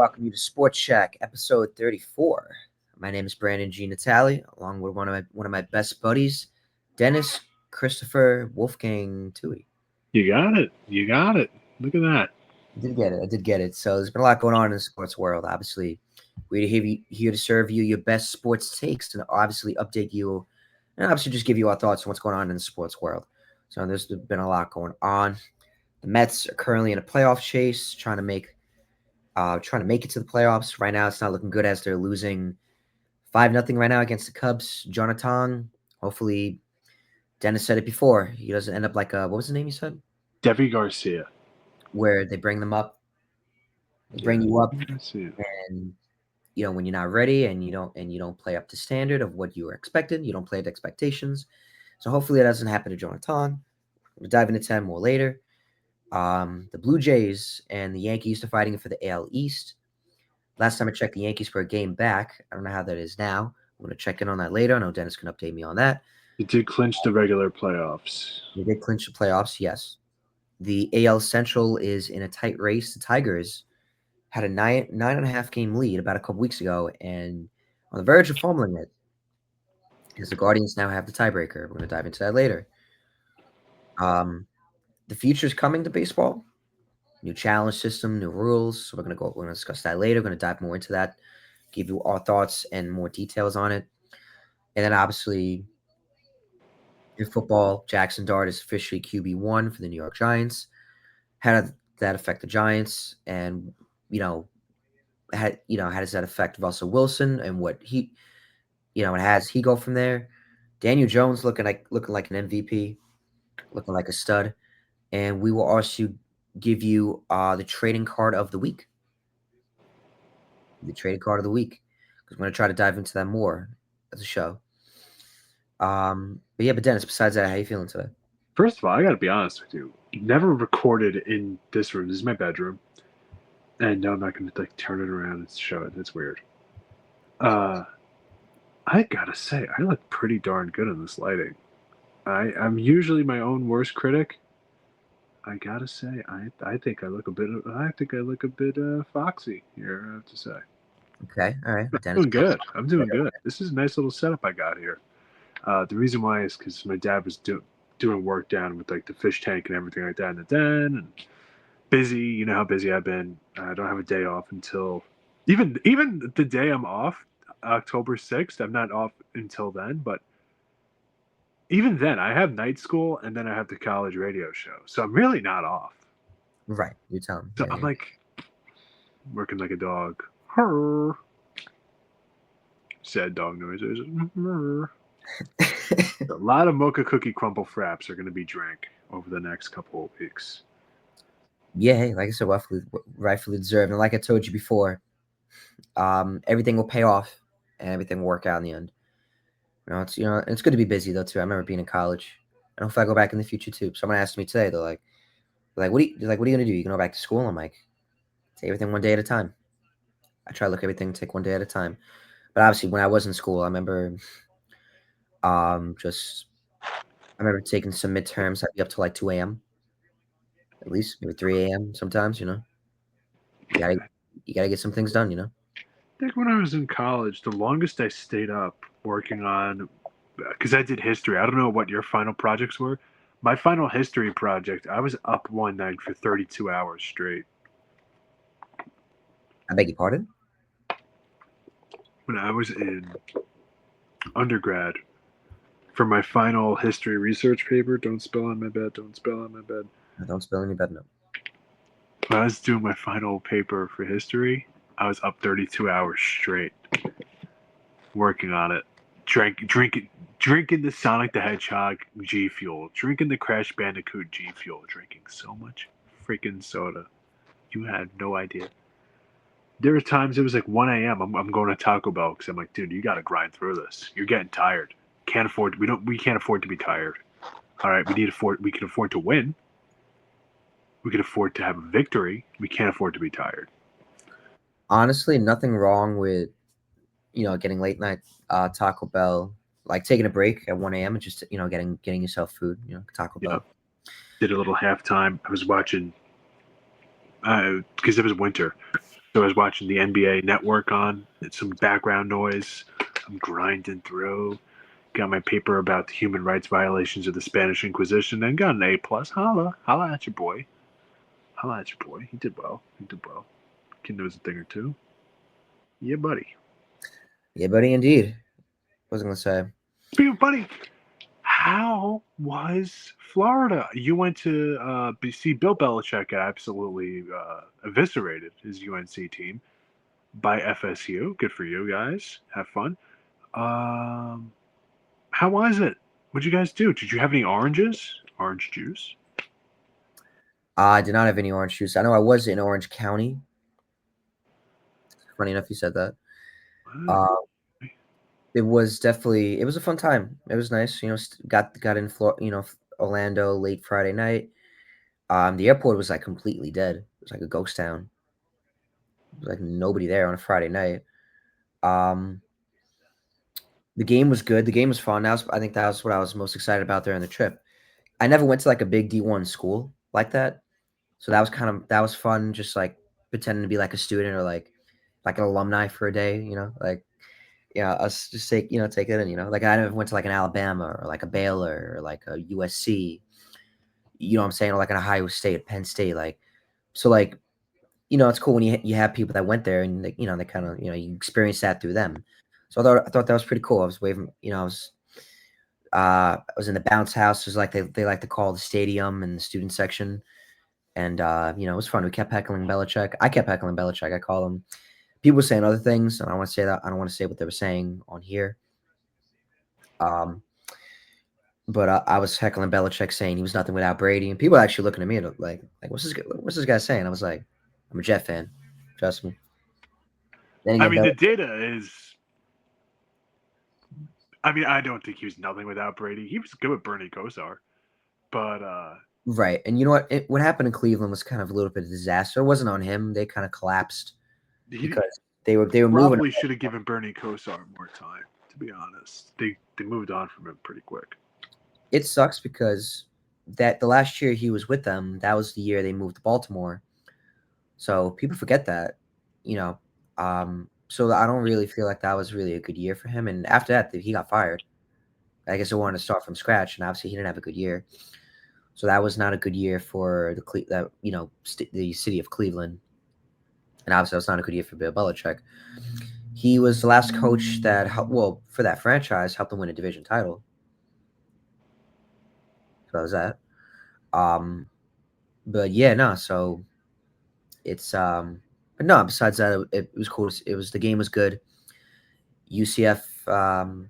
welcome you to SportsShack, episode 34. My name is Brandon G. Natali, along with one of my best buddies, Dennis Christopher Wolfgang Tui. You got it. You got it. Look at that. I did get it. So there's been a lot going on in the sports world. Obviously, we're here to serve you your best sports takes and obviously update you, and obviously just give you our thoughts on what's going on in the sports world. So there's been a lot going on. The Mets are currently in a playoff chase, trying to make it to the playoffs. Right now, it's not looking good as they're losing 5-0 right now against the Cubs. Jonathan, hopefully, Dennis said it before. He doesn't end up like what was the name you said? Devi Garcia. Where they bring them up, bring you up, Garcia. and when you're not ready and you don't play up to standard of what you were expected, you don't play to expectations. So hopefully, it doesn't happen to Jonathan. We'll dive into 10 more later. The Blue Jays and the Yankees are fighting for the AL East. Last time I checked, the Yankees were a game back. I don't know how that is now. I'm going to check in on that later. I know Dennis can update me on that. They did clinch the regular playoffs. They did clinch the playoffs, yes. The AL Central is in a tight race. The Tigers had a 9.5 game lead about a couple weeks ago and on the verge of fumbling it because the Guardians now have the tiebreaker. We're going to dive into that later. The future is coming to baseball. New challenge system, new rules. So we're going to discuss that later. We're going to dive more into that, give you our thoughts and more details on it. And then obviously in football, Jaxson Dart is officially QB1 for the New York Giants. How did that affect the Giants? And, how does that affect Russell Wilson and what he, and has he go from there? Daniel Jones looking like an MVP, looking like a stud. And we will also give you the trading card of the week. Because we're going to try to dive into that more as a show. But Dennis, besides that, how you feeling today? First of all, I got to be honest with you. Never recorded in this room. This is my bedroom. And no, I'm not going to turn it around and show it. It's weird. I got to say, I look pretty darn good in this lighting. I'm usually my own worst critic. I gotta say, I think I look a bit foxy here. I have to say. Okay, all right. I'm doing good. This is a nice little setup I got here. The reason why is because my dad was doing work down with the fish tank and everything like that in the den, and busy. You know how busy I've been. I don't have a day off until even the day I'm off, October 6th. I'm not off until then, but. Even then, I have night school, and then I have the college radio show. So I'm really not off. Right, you're telling me. So I'm working like a dog. Hurr. Sad dog noises. A lot of mocha cookie crumble fraps are going to be drank over the next couple of weeks. Yeah, like I said, rightfully deserved. And like I told you before, everything will pay off, and everything will work out in the end. It's good to be busy though too. I remember being in college. I don't know if I go back in the future too. Someone asked me today, they're like, what are you gonna do? You gonna go back to school? I'm like, take everything one day at a time. I try to look at everything, take one day at a time. But obviously when I was in school, I remember I remember taking some midterms. I'd be up to 2 a.m. At least, maybe 3 a.m. sometimes, You gotta get some things done, I think when I was in college, the longest I stayed up working on, because I did history. I don't know what your final projects were. My final history project, I was up one night for 32 hours straight. I beg your pardon? When I was in undergrad, for my final history research paper, don't spill on my bed, don't spill on my bed. Don't spill on your bed, no. When I was doing my final paper for history, I was up 32 hours straight working on it. Drinking the Sonic the Hedgehog G Fuel. Drinking the Crash Bandicoot G Fuel. Drinking so much freaking soda. You had no idea. There were times it was 1 a.m. I'm going to Taco Bell because I'm like, dude, you got to grind through this. You're getting tired. We can't afford to be tired. All right, we can afford to win. We can afford to have a victory. We can't afford to be tired. Honestly, nothing wrong with, getting late night Taco Bell, like taking a break at 1 a.m. and just, getting yourself food, Taco Bell. Did a little halftime. I was watching, because it was winter. So I was watching the NBA Network on. It's some background noise. I'm grinding through. Got my paper about the human rights violations of the Spanish Inquisition and got an A plus. Holla at your boy. Holla at your boy. He did well. He did well. Kid knows a thing or two. Yeah, buddy. Yeah, buddy, indeed. What was I gonna say? Speaking of buddy, how was Florida? You went to see Bill Belichick get absolutely eviscerated his UNC team by FSU. Good for you guys. Have fun. Um, how was it? What'd you guys do? Did you have any oranges? Orange juice? I did not have any orange juice. I know I was in Orange County. Funny enough, you said that. Uh, Uh, it was a fun time. It was nice. Got in Orlando late Friday night. The airport was like completely dead. It was like a ghost town. There was like nobody there on a Friday night. Um, the game was good. The game was fun. I think that was what I was most excited about during the trip. I never went to like a big D1 school like that, so that was fun. Just like pretending to be like a student or like an alumni for a day. Like us just take it in. Like I never went to like an Alabama or like a Baylor or like a USC. You know what I'm saying? Or like an Ohio State, Penn State. Like so, like it's cool when you have people that went there and they kind of you experience that through them. So I thought that was pretty cool. I was waving, I was in the bounce house, was like they like to call the stadium and the student section, and it was fun. We kept heckling Belichick. I kept heckling Belichick. I call him. People were saying other things, and I want to say that I don't want to say what they were saying on here. Um, but I was heckling Belichick, saying he was nothing without Brady, and people were actually looking at me like what's this guy saying? I was like, I'm a Jet fan, trust me. Then I again, mean, the data is. I mean, I don't think he was nothing without Brady. He was good with Bernie Kosar, but right, and you know what happened in Cleveland was kind of a little bit of a disaster. It wasn't on him; they kind of collapsed he because they were moving. probably should have given Bernie Kosar more time. To be honest, they moved on from him pretty quick. It sucks because that the last year he was with them, that was the year they moved to Baltimore. So people forget that, you know. So I don't really feel like that was really a good year for him. And after that, he got fired. I guess they wanted to start from scratch, and obviously he didn't have a good year. So that was not a good year for the city of Cleveland, and obviously that was not a good year for Bill Belichick. He was the last coach that for that franchise helped them win a division title. So that was that. Um, but yeah, no. So it's but no. Besides that, it was cool. It was the game was good. UCF, the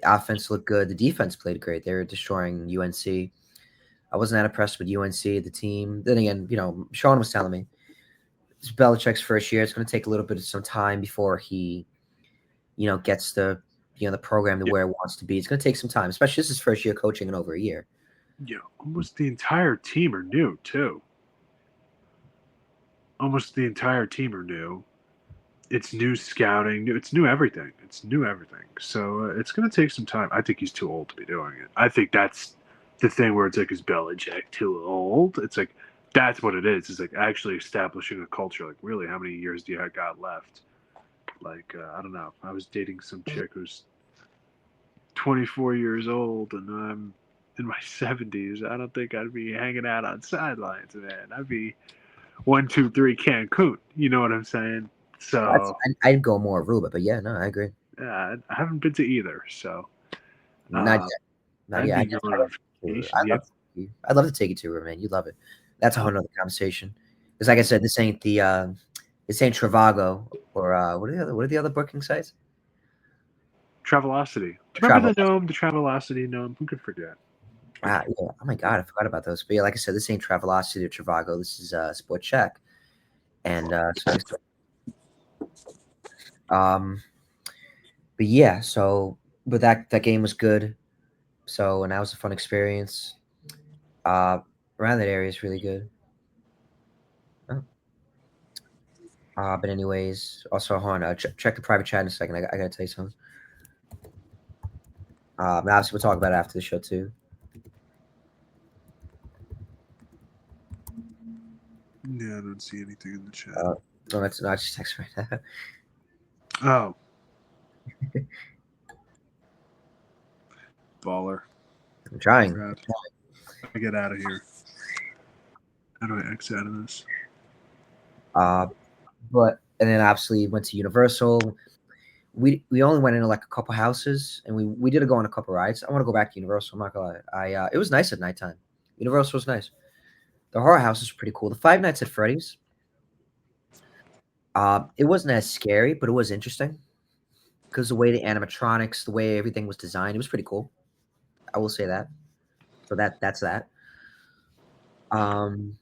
offense looked good. The defense played great. They were destroying UNC. I wasn't that impressed with UNC, the team. Then again, Sean was telling me it's Belichick's first year. It's going to take a little bit of some time before he, gets the program to Yeah, where it wants to be. It's going to take some time, especially this is his first year coaching in over a year. yeah. Almost the entire team are new too. Almost the entire team are new. It's new scouting. It's new everything. It's new everything. So it's going to take some time. I think he's too old to be doing it. I think that's the thing where it's like, is Belichick too old? It's like that's what it is. It's like actually establishing a culture. Like, really, how many years do you have got left? Like, I don't know. I was dating some chick who's 24 years old, and I'm in my 70s. I don't think I'd be hanging out on sidelines, man. I'd be 1, 2, 3 Cancun. You know what I'm saying? So I'd go more Aruba, but yeah, no, I agree. I haven't been to either, so Not uh, yet. Not I'd yet. be going on vacation. I'd Yeah, love to take you. I'd love to take you to Aruba, man. You'd love it. That's a whole oh, nother conversation. Because like I said, this ain't Travago or what are the other booking sites? Travelocity. Do you remember Travel. the gnome? The Travelocity gnome. Who could forget? Yeah. Oh my god, I forgot about those. But yeah, like I said, this ain't Travelocity or Travago. This is SportsShack. And um, but yeah, but that game was good. So and that was a fun experience. Uh, Around that area is really good. Oh. But anyways, also hold on, check the private chat in a second. I gotta tell you something. And obviously we'll talk about it after the show too. Yeah, I don't see anything in the chat. No, that's not just text right now. Oh, baller. I'm trying. Crap. I get out of here. How do I exit out of this? Uh, but and then obviously went to Universal. We only went into like a couple houses, and we did go on a couple rides. I want to go back to Universal. I'm not gonna lie. It was nice at nighttime. Universal was nice. The horror house is pretty cool. The Five Nights at Freddy's. It wasn't as scary, but it was interesting because the way the animatronics, the way everything was designed, it was pretty cool. I will say that. So that's that. Um,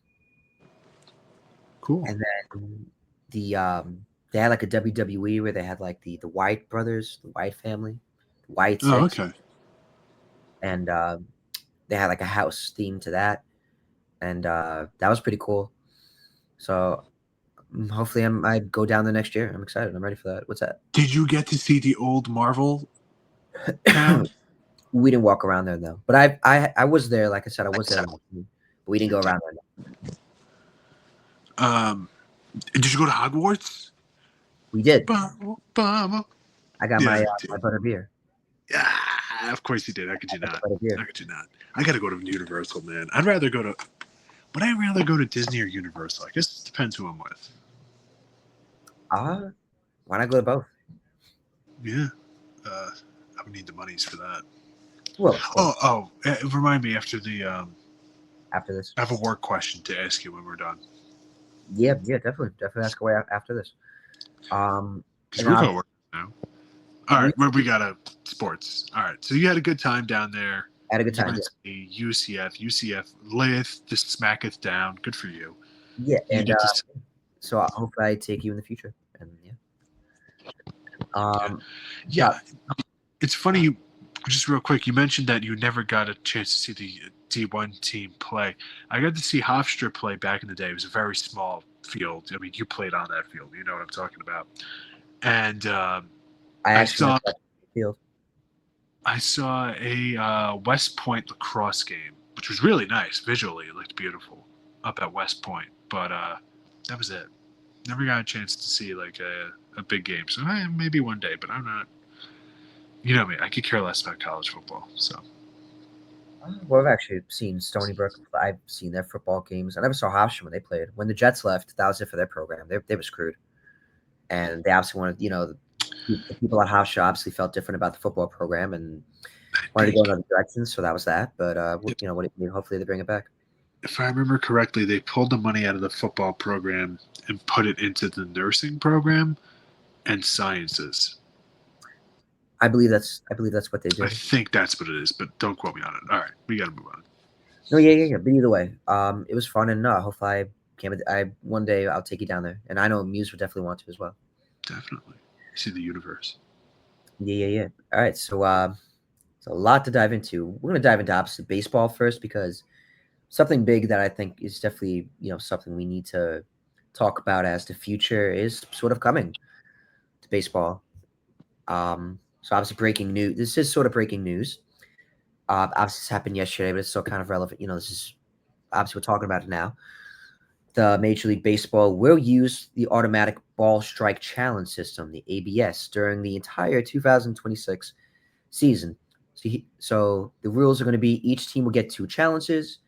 Cool. and then they had like a WWE where they had like the White brothers, the White family, the White Oh, Six, okay. and they had like a house theme to that, and that was pretty cool. So hopefully I go down the next year. I'm excited. I'm ready for that. What's that? Did you get to see the old Marvel town? We didn't walk around there though, but I was there. Like I said, I was there last week, but we didn't go around there. Um, did you go to Hogwarts? We did. Bum. I got Yeah, my butter beer. yeah. Of course you did. How could you I got the not? butter How beer. could you not? I got to go to Universal, man. I'd rather go to. Would I rather go to Disney or Universal? I guess it depends who I'm with. Why not go to both? Yeah. I would need the monies for that. Well, of course. Remind me after the. After this, I have a work question to ask you when we're done. yeah, definitely ask away after this. Because And we're I going to work now. All we right, where we got a sports. All right, so you had a good time down there. had a good You time. went to the UCF layeth just smacketh down. Good for you. Yeah, You and get to so I hope I take you in the future. And yeah, yeah. yeah, Yeah, it's funny. You just real quick. You mentioned that you never got a chance to see the D1 team play. I got to see Hofstra play back in the day. It was a very small field. I mean, you played on that field. You know what I'm talking about. And I I actually went saw to that field. I saw a West Point lacrosse game, which was really nice visually. It looked beautiful up at West Point, but that was it. Never got a chance to see like a big game. So maybe one day, but I'm not. You know me. I could care less about college football. So Well, I've actually seen Stony Brook. I've seen their football games. I never saw Hofstra when they played. When the Jets left, that was it for their program. They were screwed, and they obviously wanted, the people at Hofstra obviously felt different about the football program and I wanted to go think another direction. So that was that. But what do you mean? Hopefully they bring it back. if I remember correctly, they pulled the money out of the football program and put it into the nursing program and sciences. I believe that's what they I did. think that's what it is, but don't quote me on it. All right, we got to move on. No, yeah. But either way, it was fun, and hopefully I came. I one day I'll take you down there, and I know Muse would definitely want to as well. Definitely see the universe. Yeah. All right, so it's a lot to dive into. We're gonna dive into opposite baseball first because something big that I think is definitely something we need to talk about as the future is sort of coming to baseball. So obviously breaking news. This is sort of breaking news. Obviously this happened yesterday, but it's still kind of relevant. This is obviously we're talking about it now. The Major League Baseball will use the automatic ball strike challenge system, the ABS, during the entire 2026 season. So the rules are going to be each team will get two challenges,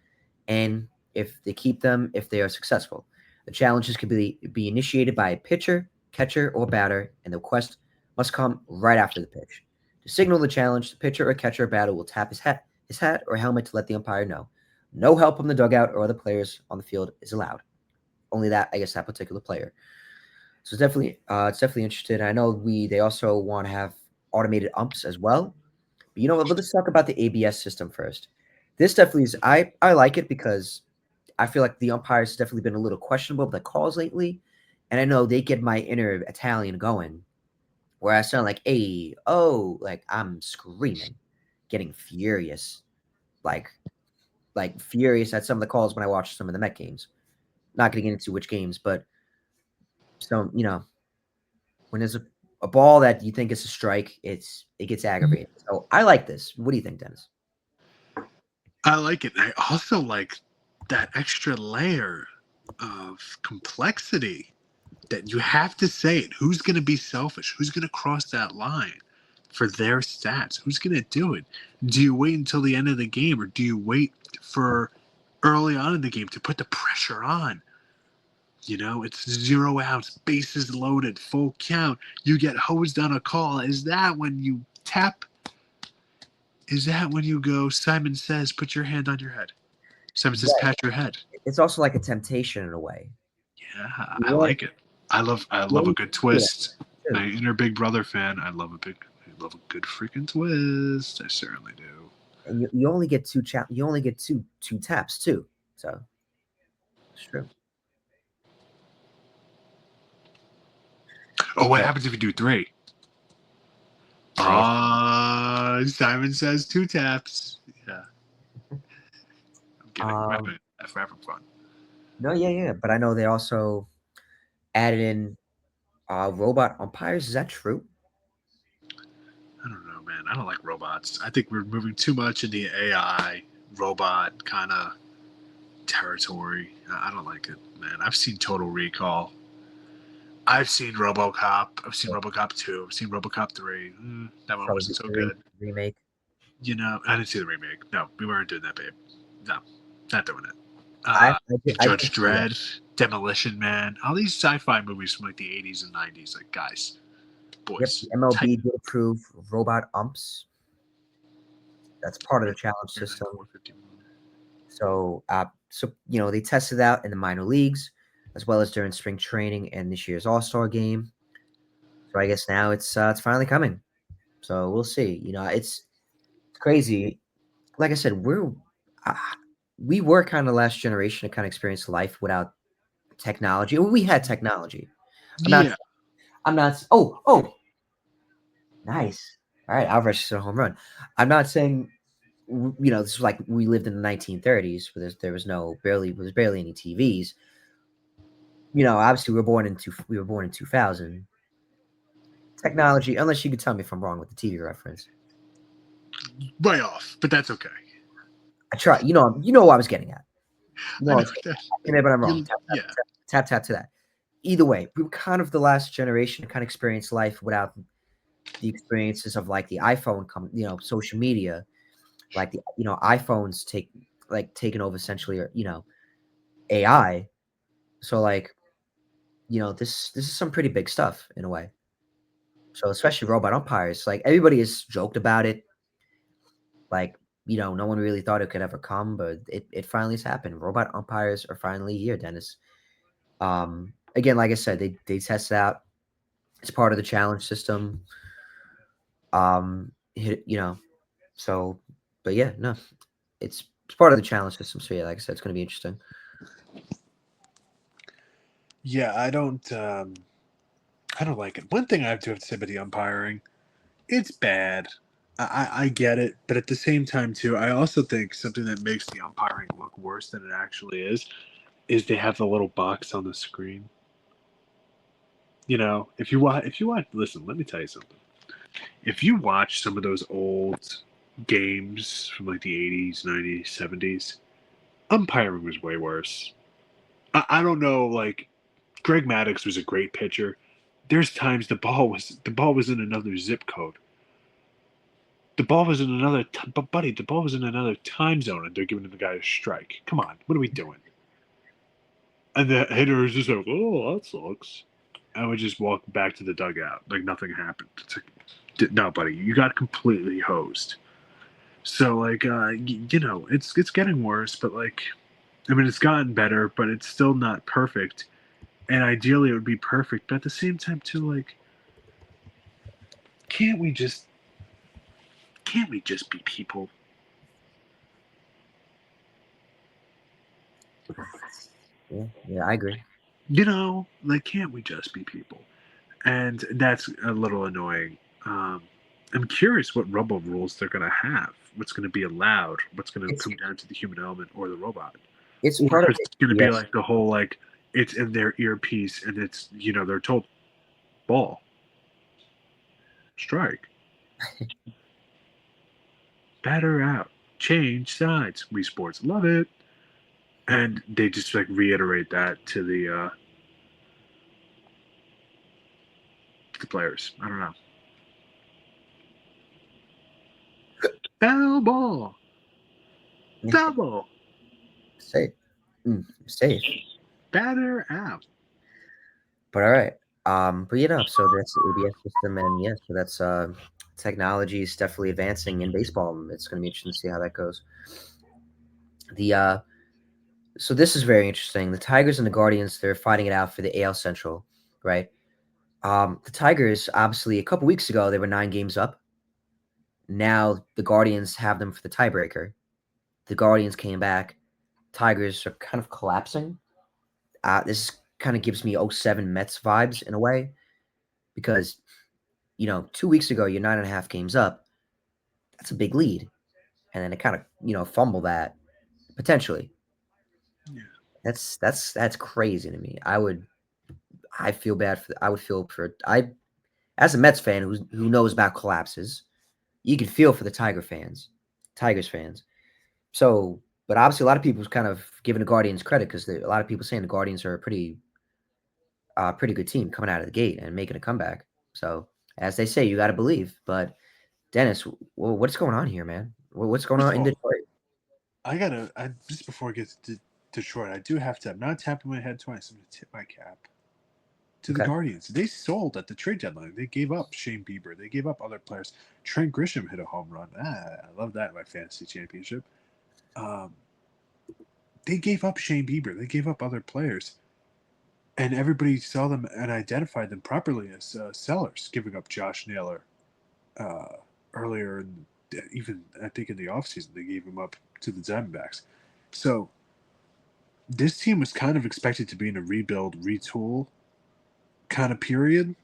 and if they keep them, if they are successful, the challenges can be initiated by a pitcher, catcher, or batter, and the request must come right after the pitch. To signal the challenge, the pitcher or catcher or batter will tap his hat or helmet to let the umpire know. No help from the dugout or other players on the field is allowed. Only that, I guess, that particular player. So it's definitely interested. I know they also want to have automated umps as well. But but let's talk about the ABS system first. This definitely is. I like it because I feel like the umpires has definitely been a little questionable with the calls lately, and I know they get my inner Italian going, where I sound like, "Hey, oh," like I'm screaming, getting furious, like furious at some of the calls when I watch some of the Met games. Not going to get into which games, but so when there's a ball that you think is a strike, it gets aggravated. So I like this. What do you think, Dennis? I like it. I also like that extra layer of complexity That you have to say it. Who's going to be selfish? Who's going to cross that line for their stats? Who's going to do it? Do you wait until the end of the game, or do you wait for early on in the game to put the pressure on? It's 0 outs, bases loaded, full count. You get hosed on a call. Is that when you tap? Is that when you go, Simon says, put your hand on your head? Simon says, Right. pat your head. It's also like a temptation in a way. Yeah, You I want like it. I love a good yeah, twist. too. My inner Big Brother fan. I love a good freaking twist. I certainly do. And you only get you only get two taps too. So it's true. Oh, what But, happens if you do 3? I guess Simon says 2 taps. Yeah, I'm kidding. um That's having fun. no, yeah. But I know they also added in robot umpires. Is that true? I don't know, man. I don't like robots. I think we're moving too much in the AI robot kind of territory. I don't like it, man. I've seen Total Recall. I've seen RoboCop. I've seen Yeah, RoboCop 2. I've seen RoboCop 3. That one probably wasn't so the good. remake. I didn't see the remake. No, we weren't doing that, babe. No, not doing it. I did Judge see that. Dredd, Demolition Man, all these sci-fi movies from like the 80s and 90s. Like, guys, Yep, boys, the MLB tighten did approve robot umps. That's part of the challenge it. system. 450. So they tested out in the minor leagues as well as during spring training and this year's All-Star game. So I guess now it's finally coming. So we'll see. It's crazy. Like I said, uh, we were kind of the last generation to kind of experience life without technology. Well, we had technology. I'm not. Yeah, I'm not. Oh, nice. All right, Alvarez just hit a home run. I'm not saying this was like we lived in the 1930s where there was barely any TVs. Obviously we were born in 2000. Technology, unless you could tell me if I'm wrong with the TV reference. way off, but that's okay. I try. What I was getting at. I No, know it's that. but I'm wrong. Yeah, Tap to that. Either way, we were kind of the last generation to kind of experience life without the experiences of like the iPhone, social media, like the iPhones taking over essentially, or AI. So like this is some pretty big stuff in a way. So especially robot umpires, like everybody has joked about it. Like no one really thought it could ever come, but it finally has happened. Robot umpires are finally here, Dennis. Again, like I said, they test it out. It's part of the challenge system. Hit, so, but yeah, no, it's part of the challenge system. So yeah, like I said, it's going to be interesting. yeah. I don't like it. One thing I do have to say about the umpiring, it's bad. I get it, but at the same time too, I also think something that makes the umpiring look worse than it actually is they have the little box on the screen. If you watch, listen, let me tell you something. If you watch some of those old games from like the 80s, 90s, 70s, umpiring was way worse. I don't know, like Greg Maddux was a great pitcher. There's times the ball was in another zip code. The ball was in another, but buddy, the ball was in another time zone, and they're giving the guy a strike. Come on, what are we doing? And the hitter is just like, "Oh, that sucks," and we just walk back to the dugout like nothing happened. It's like, no, buddy, you got completely hosed. So like, it's getting worse, but like, I mean, it's gotten better, but it's still not perfect. And ideally, it would be perfect, but at the same time, too, like, can't we just can't we just be people? Yeah, I agree. Like, can't we just be people? And that's a little annoying. Um, I'm curious what Rumble rules they're going to have. What's going to be allowed? What's going to It's come down to the human element or the robot? it's Or part of is it. it going to be Yes, like the whole like it's in their earpiece and it's they're told ball strike batter out change sides we sports love it and they just like reiterate that to the the players. I don't know. Foul ball. Foul ball. Safe. Safe. Batter out. But all right. But so that's the ABS system, and yeah, so that's technology is definitely advancing in baseball. It's going to be interesting to see how that goes. The So this is very interesting. The Tigers and the Guardians, they're fighting it out for the AL Central, right? The Tigers, obviously, a couple weeks ago, they were 9 games up. Now the Guardians have them for the tiebreaker. The Guardians came back. Tigers are kind of collapsing. This kind of gives me '07 Mets vibes in a way because, 2 weeks ago, you're 9.5 games up. That's a big lead. And then it kind of, fumble that potentially. Yeah. That's crazy to me. I feel bad for, I would feel for, I, as a Mets fan who knows about collapses, you can feel for the Tigers fans. So, but obviously, a lot of people kind of giving the Guardians credit because a lot of people saying the Guardians are a pretty good team coming out of the gate and making a comeback. So, as they say, you got to believe. But Dennis, what's going on here, man? What's going First on of in all, Detroit? just before I get to Detroit, I do have to. I'm not tapping my head twice. I'm going to tip my cap to the Okay, Guardians. They sold at the trade deadline. They gave up Shane Bieber. They gave up other players. Trent Grisham hit a home run. I love that in my fantasy championship. Um, they gave up Shane Bieber. They gave up other players, and everybody saw them and identified them properly as sellers, giving up Josh Naylor uh, earlier, even I think in the offseason, they gave him up to the Diamondbacks. So this team was kind of expected to be in a rebuild, retool kind of period,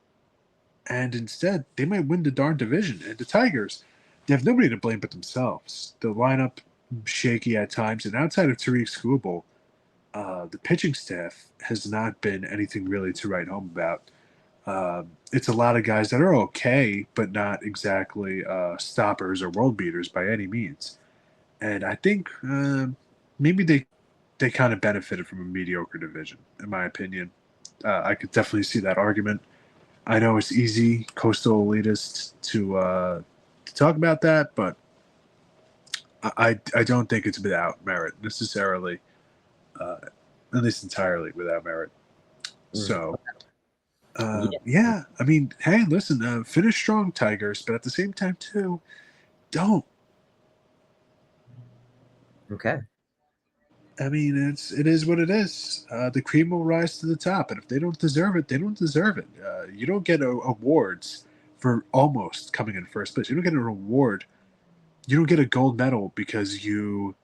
and instead they might win the darn division. And the Tigers, they have nobody to blame but themselves. The lineup shaky at times, and outside of Tariq Skubal, the pitching staff has not been anything really to write home about. It's a lot of guys that are okay, but not exactly stoppers or world beaters by any means. And I think maybe they kind of benefited from a mediocre division, in my opinion. I could definitely see that argument. I know it's easy, coastal elitist, to talk about that, but I don't think it's without merit necessarily, uh, at least entirely without merit. mm, So yeah, yeah, I mean, hey, listen, finish strong, Tigers, but at the same time too, don't. okay, I mean, it is what it is. The cream will rise to the top, and if they don't deserve it, they don't deserve it. You don't get awards for almost coming in first place. You don't get an award. You don't get a gold medal because you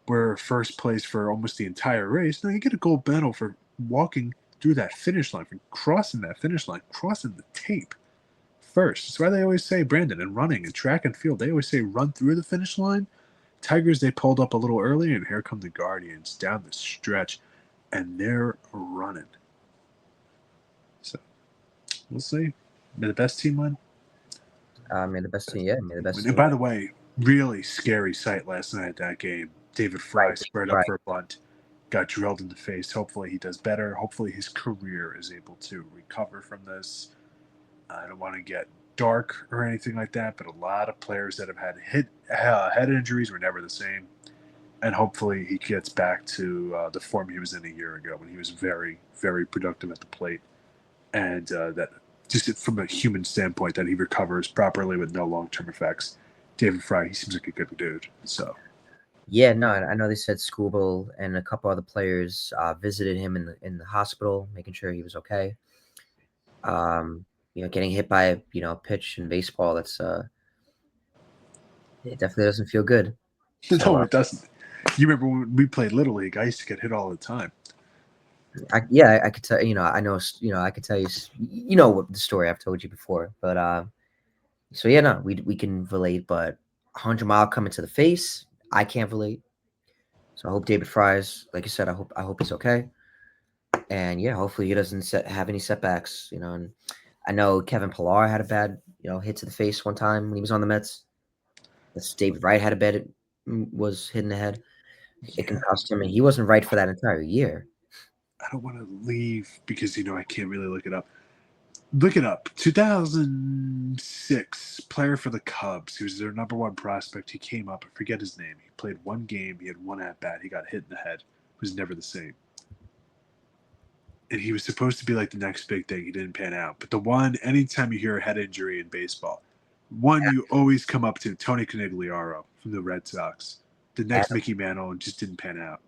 were first place for almost the entire race. No, you get a gold medal for walking through that finish line, for crossing that finish line, crossing the tape first. That's why they always say, Brandon, in running and track and field, they always say run through the finish line. Tigers, they pulled up a little early, and here come the Guardians down the stretch, and they're running. So we'll see. May the best team win. may the best team, yeah, may the best And team by win. the way, really scary sight last night at that game. David Fry Right, squared up right. for a bunt, got drilled in the face. Hopefully he does better. Hopefully his career is able to recover from this. I don't want to get dark or anything like that, but a lot of players that have had head injuries were never the same. And hopefully he gets back to the form he was in a year ago when he was very, very productive at the plate. And that just from a human standpoint, that he recovers properly with no long-term effects. David Fry, he seems like a good dude. So Yeah, no, I know they said Scooble and a couple other players visited him in the hospital, making sure he was okay. Um, getting hit by a pitch in baseball, it definitely doesn't feel good. So, no, it doesn't. You remember when we played Little League? I used to get hit all the time. I could tell, I know, I could tell you, what the story I've told you before, but so yeah, no, we can relate, but 100 mile coming to the face, I can't relate. So I hope David Fry's, like you said, I hope he's okay, and yeah, hopefully he doesn't have any setbacks. And I know Kevin Pillar had a bad, hit to the face one time when he was on the Mets. This David Wright had a bad, was hit in the head. It Yeah, concussed him, and he wasn't right for that entire year. I don't want to leave because I can't really look it up. Look it up. 2006, player for the Cubs. He was their number one prospect. He came up. I forget his name. He played one game. He had one at bat. He got hit in the head. He was never the same. And he was supposed to be like the next big thing. He didn't pan out. But the one, anytime you hear a head injury in baseball, one you always come up to, Tony Conigliaro from the Red Sox. The next Adam, Mickey Mantle just didn't pan out.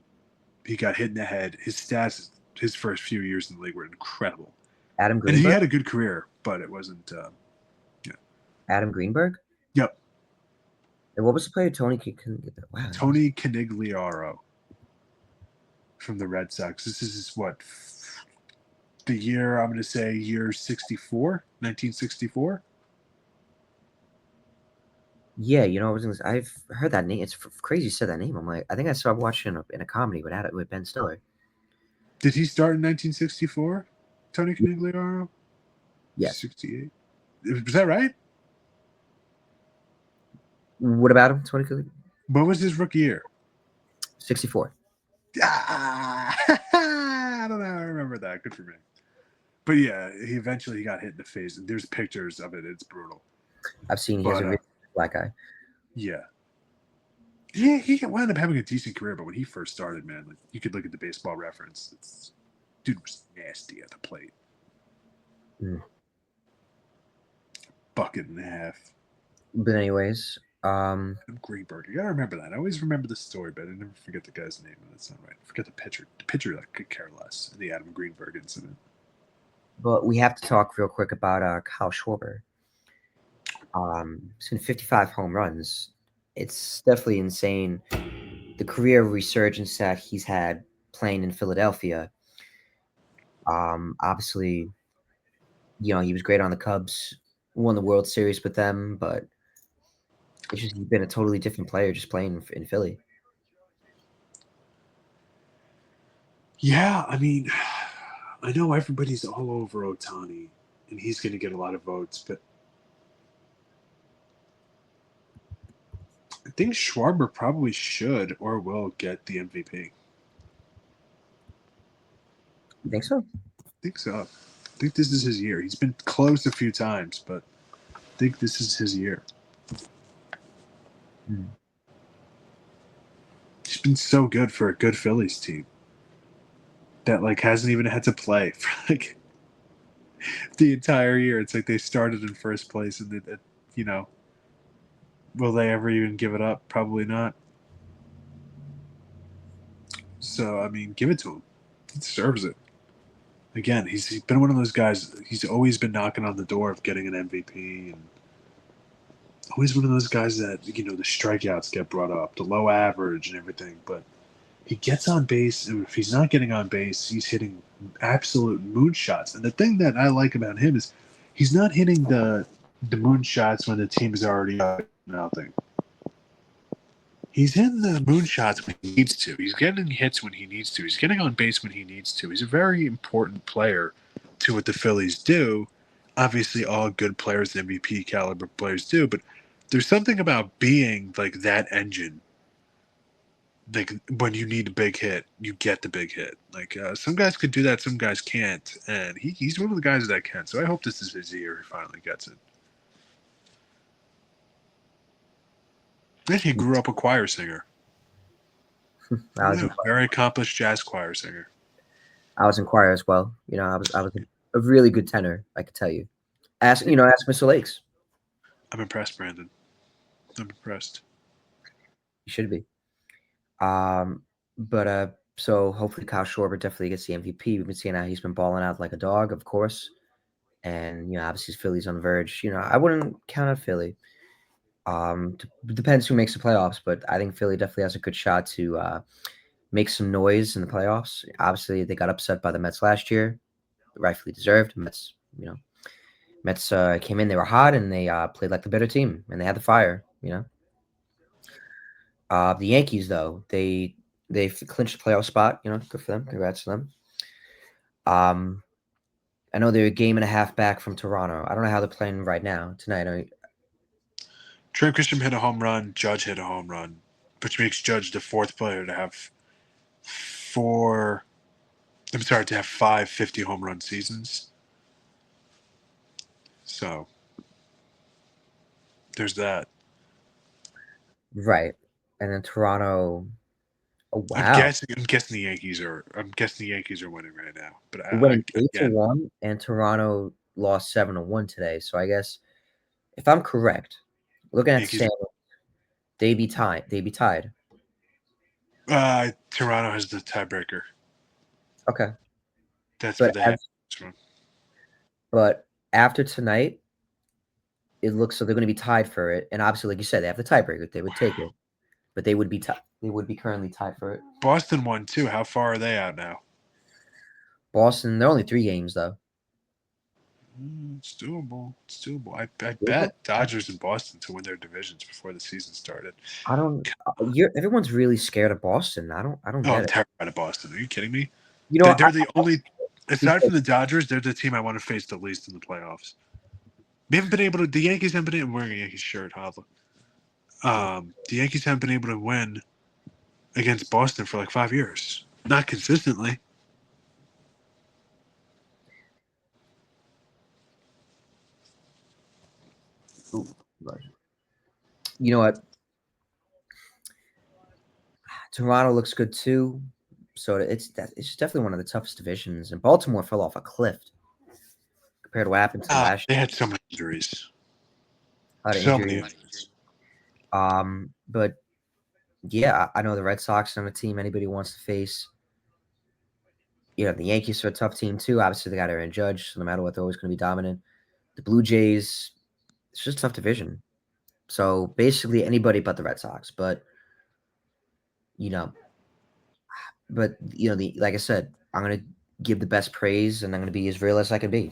He got hit in the head. His stats, his first few years in the league were incredible. Adam And he Greenberg. had a good career, but it wasn't. Yeah. Adam Greenberg. Yep. And what was the player Tony? Wow. Tony Conigliaro from the Red Sox. This is what the year I'm going to say year 64, 1964. Yeah, you know, I've heard that name. It's crazy you said that name. I'm like, I think I saw watching in a comedy with Ben Stiller. Did he start in 1964? Tony Conigliaro? Yes. 68. Was that right? What about him? 20 What was his rookie year? 64. Ah, I don't know. I remember that. Good for me. But yeah, he eventually got hit in the face, and there's pictures of it. It's brutal. I've seen he has But a really black guy. yeah, he wound up having a decent career. But when he first started, man, like you could look at the Baseball Reference. Dude was nasty at the plate. Mm. Bucket and a half. But anyways, Greenberg. You gotta remember that. I always remember the story, but I never forget the guy's name. That's not right. I forget the pitcher. The pitcher that could care less in the Adam Greenberg incident. but we have to talk real quick about Kyle Schwarber. He's in 55 home runs. It's definitely insane. The career resurgence that he's had playing in Philadelphia. Obviously, you know, he was great on the Cubs, won the World Series with them, but it's just he's been a totally different player just playing in Philly. Yeah, I mean, I know everybody's all over Otani, and he's going to get a lot of votes, but I think Schwarber probably should or will get the MVP. You think so? I think so. I think this is his year. He's been close a few times, but I think this is his year. Mm. He's been so good for a good Phillies team that like hasn't even had to play for like the entire year. It's like they started in first place, and you know, will they ever even give it up? Probably not. So I mean, give it to him. He deserves it. Again, he's been one of those guys. He's always been knocking on the door of getting an MVP, and always one of those guys that you know the strikeouts get brought up, the low average and everything. But he gets on base, and if he's not getting on base, he's hitting absolute moonshots. And the thing that I like about him is he's not hitting the moonshots when the team is already up nothing. He's hitting the moonshots when he needs to. He's getting hits when he needs to. He's getting on base when he needs to. He's a very important player to what the Phillies do. Obviously, all good players, MVP caliber players do, but there's something about being like that engine. Like when you need a big hit, you get the big hit. Like some guys could do that, some guys can't, and he's one of the guys that can. So I hope this is his year. He finally gets it. And he grew up a choir singer. I was Yeah, very accomplished jazz choir singer. in choir as well. You know, I was a really good tenor. I could tell you. Ask Mr. Lakes. I'm impressed, Brandon. I'm impressed. You should be. But so hopefully Kyle Schwarber definitely gets the MVP. We've been seeing how he's been balling out like a dog, of course. And you know, obviously Philly's on the verge. You know, I wouldn't count out Philly. Depends who makes the playoffs, but I think Philly definitely has a good shot to make some noise in the playoffs. Obviously, they got upset by the Mets last year, rightfully deserved. Mets came in, they were hot, and they played like the better team, and they had the fire. You know, the Yankees though they clinched a playoff spot. You know, good for them. Congrats to them. I know they're a game and a half back from Toronto. I don't know how they're playing right now tonight. Trent Grisham hit a home run. Judge hit a home run, which makes Judge the fourth player to have four. I'm sorry, to have 5 50 home run seasons. So there's that. Right. And then Toronto. Oh I'm wow, guessing. I'm guessing the Yankees are. I'm guessing the Yankees are winning right now. But we're winning again, 8-1, and Toronto lost 7-1 today. So I guess if I'm correct, looking at the Yankees. standings, they be tied. They be tied. Toronto has the tiebreaker. Okay, That's for but the head. but after tonight, it looks so they're going to be tied for it. And obviously, like you said, they have the tiebreaker. They would take it, but they would be tied. They would be currently tied for it. Boston won too. How far are they out now? Boston, they're only 3 games though. It's doable. It's doable. I Doable? bet Dodgers and Boston to win their divisions before the season started. I don't. Everyone's really scared of Boston. I don't Oh, get I'm it. terrified of Boston. Are you kidding me? You know, They're the only, aside because from the Dodgers, they're the team I want to face the least in the playoffs. We haven't been able to. The Yankees haven't been. I'm wearing a Yankees shirt, Hovla. The Yankees haven't been able to win against Boston for like 5 years. Not consistently. ooh, you know what? Toronto looks good too. So it's definitely one of the toughest divisions. And Baltimore fell off a cliff compared to what happened to last They had so many injuries. year. A lot of So many injuries. injuries. But yeah, I know the Red Sox are a team anybody wants to face. The Yankees are a tough team too. Obviously, they got Aaron Judge, so no matter what, they're always going to be dominant. The Blue Jays, it's just a tough division. So basically, anybody but the Red Sox. You know, the like I said, I'm gonna give the best praise, and I'm gonna be as real as I can be.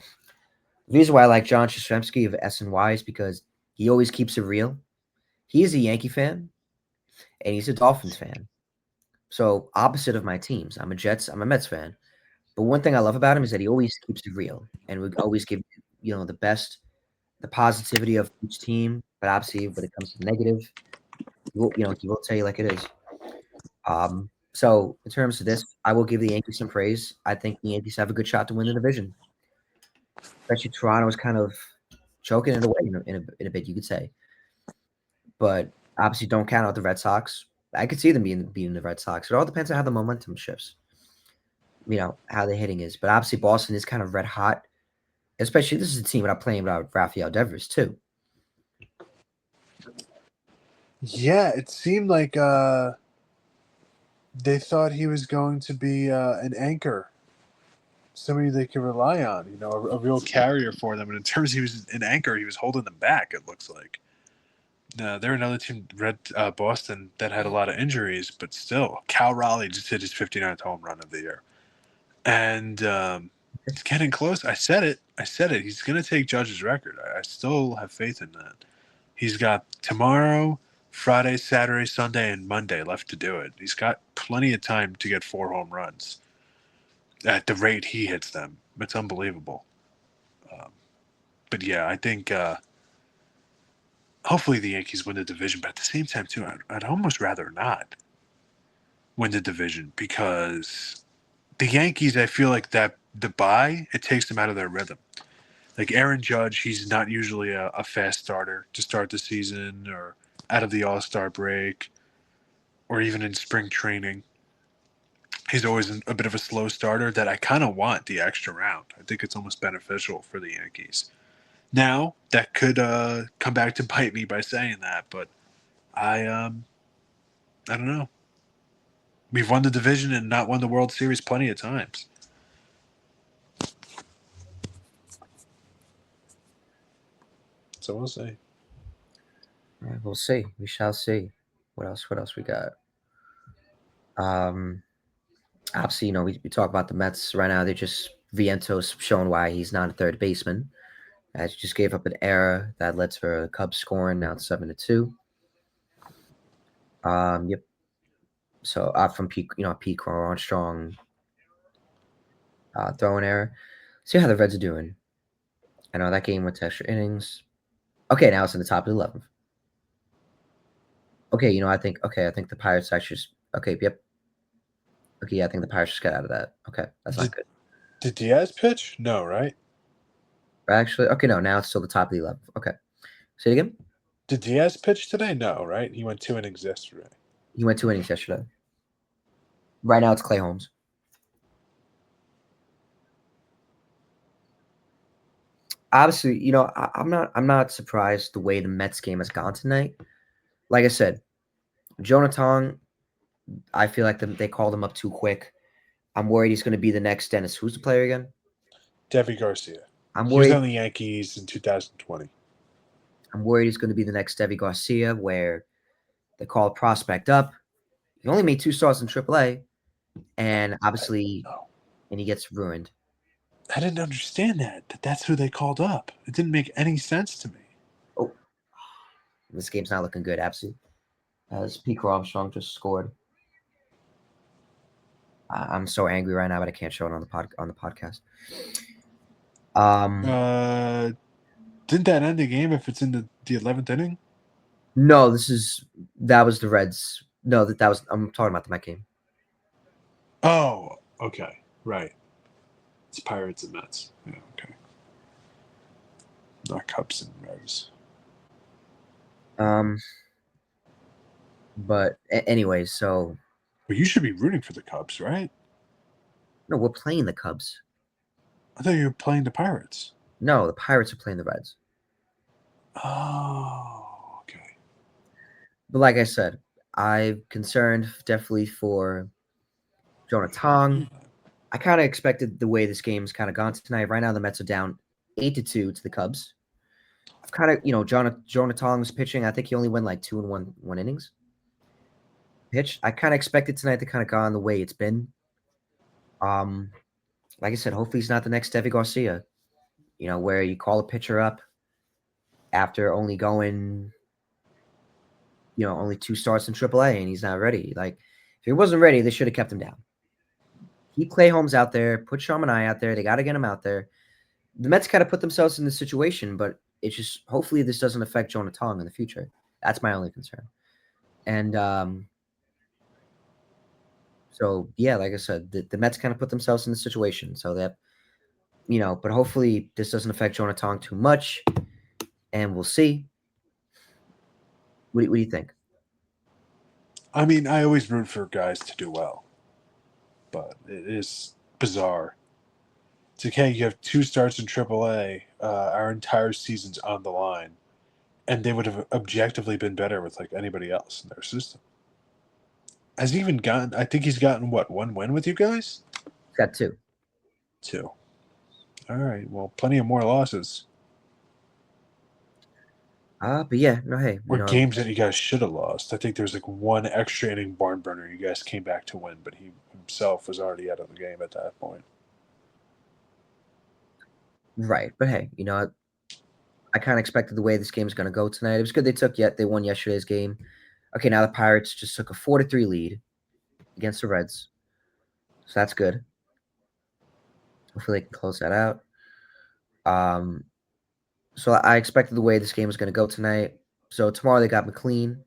The reason why I like John Krzyzewski of SNY is because he always keeps it real. He is a Yankee fan, and he's a Dolphins fan. So opposite of my teams, I'm a Mets fan. But one thing I love about him is that he always keeps it real, and we always give the best, the positivity of each team. But obviously, when it comes to negative, he will tell you like it is. So in terms of this, I will give the Yankees some praise. I think the Yankees have a good shot to win the division. Especially Toronto is kind of choking it away in a bit, you could say. But obviously, don't count out the Red Sox. I could see them being the Red Sox. It all depends on how the momentum shifts. How the hitting is. But obviously, Boston is kind of red hot. Especially, this is a team without playing without Rafael Devers too. Yeah, it seemed like they thought he was going to be an anchor, somebody they could rely on, a real carrier for them. And in terms he was an anchor, he was holding them back, it looks like. They're another team, Boston, that had a lot of injuries, but still, Cal Raleigh just hit his 59th home run of the year. And it's getting close. I said it. I said it. He's going to take Judge's record. I still have faith in that. He's got tomorrow, Friday, Saturday, Sunday, and Monday left to do it. He's got plenty of time to get 4 home runs at the rate he hits them. It's unbelievable. Um, but yeah, I think hopefully the Yankees win the division. But at the same time, too, I'd almost rather not win the division because the Yankees, I feel like that the bye, it takes them out of their rhythm. Like Aaron Judge, he's not usually a fast starter to start the season or out of the All Star break or even in spring training. He's always a bit of a slow starter that I kind of want the extra round. I think it's almost beneficial for the Yankees. Now, that could come back to bite me by saying that, but I don't know. We've won the division and not won the World Series plenty of times. So we'll see. Yeah, we'll see. We shall see. What else? What else we got? Um, Obviously, we talk about the Mets right now. They just Viento's showing why he's not a third baseman. As he just gave up an error that led to the Cubs scoring. Now it's 7-2. Yep. So from Pete Armstrong throwing error. See how the Reds are doing. I know that game went to extra innings. Okay, now it's in the top of the 11th. Okay, I think the Pirates actually okay, yep. Okay, yeah, I think the Pirates just got out of that. Okay, that's not Did, good. did Diaz pitch? No, right? Actually, okay, no, now it's still the top of the 11th. Okay. Say it again. Did Diaz pitch today? No, right? He went 2 innings yesterday. He went 2 innings yesterday. Right now it's Clay Holmes. Obviously, I'm not surprised the way the Mets game has gone tonight. Like I said, Jonathan, I feel like they called him up too quick. I'm worried he's going to be the next Dennis. Who's the player again? Devi Garcia. I'm He was worried. on the Yankees in 2020. I'm worried he's going to be the next Devi Garcia, where they call a prospect up. He only made 2 starts in AAA, and obviously, No. and he gets ruined. I didn't understand that that's who they called up. It didn't make any sense to me. Oh, this game's not looking good. Absolutely, as Pete Armstrong just scored. I'm so angry right now, but I can't show it on the podcast. Um, Didn't that end the game if it's in the 11th inning? no, that was the Reds. No, that was I'm talking about the Met game. Oh, okay, right. It's Pirates and Mets. Yeah, okay. Not Cubs and Reds. But anyway, so But you should be rooting for the Cubs, right? no, we're playing the Cubs. I thought you were playing the Pirates. No, the Pirates are playing the Reds. Oh, okay. But like I said, I'm concerned definitely for Jonathan. I kind of expected the way this game's kind of gone tonight. Right now, the Mets are down 8-2 to the Cubs. I've kind of, Jonathan's pitching. I think he only went like 2 and 1 innings. Pitch. I kind of expected tonight to kind of go on the way it's been. Like I said, hopefully he's not the next Devi Garcia. Where you call a pitcher up after only going, only 2 starts in AAA and he's not ready. Like, if he wasn't ready, they should have kept him down. Keep Clay Holmes out there. Put Shaman out there. They got to get him out there. The Mets kind of put themselves in this situation, but it's just hopefully this doesn't affect Jonathan in the future. That's my only concern. And so yeah, like I said, the Mets kind of put themselves in the situation, so that but hopefully this doesn't affect Jonathan too much, and we'll see. What do you think? I mean, I always root for guys to do well, but it is bizarre. It's okay. You have 2 starts in AAA. Our entire season's on the line, and they would have objectively been better with like anybody else in their system. Has he even gotten? I think he's gotten what, 1 win with you guys? Got 2. 2. All right. Well, plenty of more losses But yeah, no, hey, or games that you guys should have lost. I think there's like 1 extra inning barn burner you guys came back to win, but he himself was already out of the game at that point. right. But hey, I kind of expected the way this game's going to go tonight. It was good they won yesterday's game. Okay, now the Pirates just took a 4-3 lead against the Reds, so that's good. Hopefully they can close that out. So I expected the way this game was going to go tonight. So tomorrow they got McLean.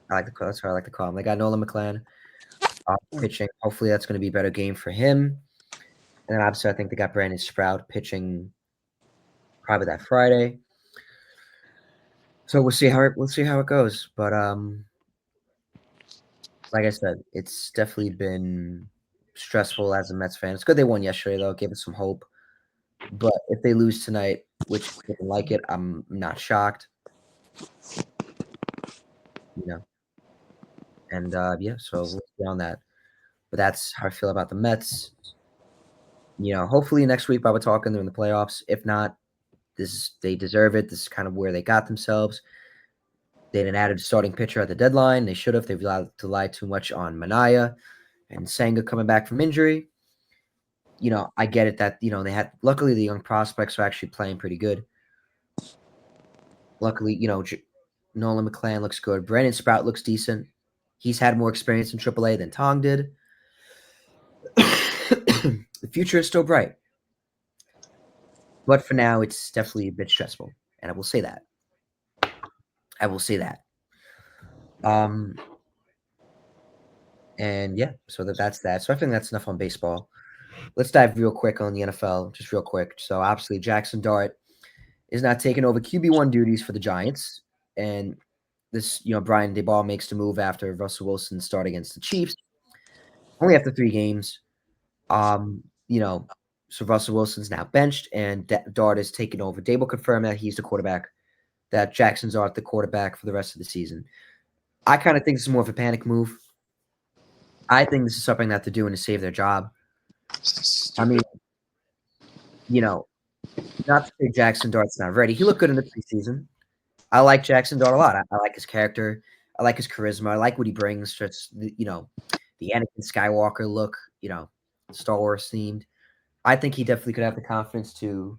That's what I like to call him. They got Nolan McLean pitching. Hopefully that's going to be a better game for him. And then obviously I think they got Brandon Sprout pitching probably that Friday. So we'll see how it goes. But like I said, it's definitely been stressful as a Mets fan. It's good they won yesterday though, gave us some hope. But if they lose tonight, which didn't like it, I'm not shocked. And yeah, so we'll see on that. But that's how I feel about the Mets. Hopefully next week while we're talking, they're in the playoffs. If not, they deserve it. This is kind of where they got themselves. They didn't add a starting pitcher at the deadline. They should have. They've relied too much on Manaya and Senga coming back from injury. I get it that, they had, luckily the young prospects are actually playing pretty good. Luckily, Nolan McClan looks good. Brandon Sprout looks decent. He's had more experience in AAA than Tong did. The future is still bright. But for now, it's definitely a bit stressful. And I will say that. And yeah, so that's that. So I think that's enough on baseball. let's dive real quick on the NFL, just real quick. So obviously, Jaxson Dart is not taking over QB1 duties for the Giants, and this, Brian DeBall makes the move after Russell Wilson start against the Chiefs, only after 3 games. Um, you know, so Russell Wilson's now benched, and Dart is taking over. Dable confirmed that he's the quarterback, that Jackson's Dart the quarterback for the rest of the season. I kind of think this is more of a panic move. I think this is something that they're doing to save their job. I Stupid. mean, you know, not to say Jaxson Dart's not ready. He looked good in the preseason. I like Jaxson Dart a lot. I like his character. I like his charisma. I like what he brings. Just the Anakin Skywalker look. Star Wars themed. I think he definitely could have the confidence to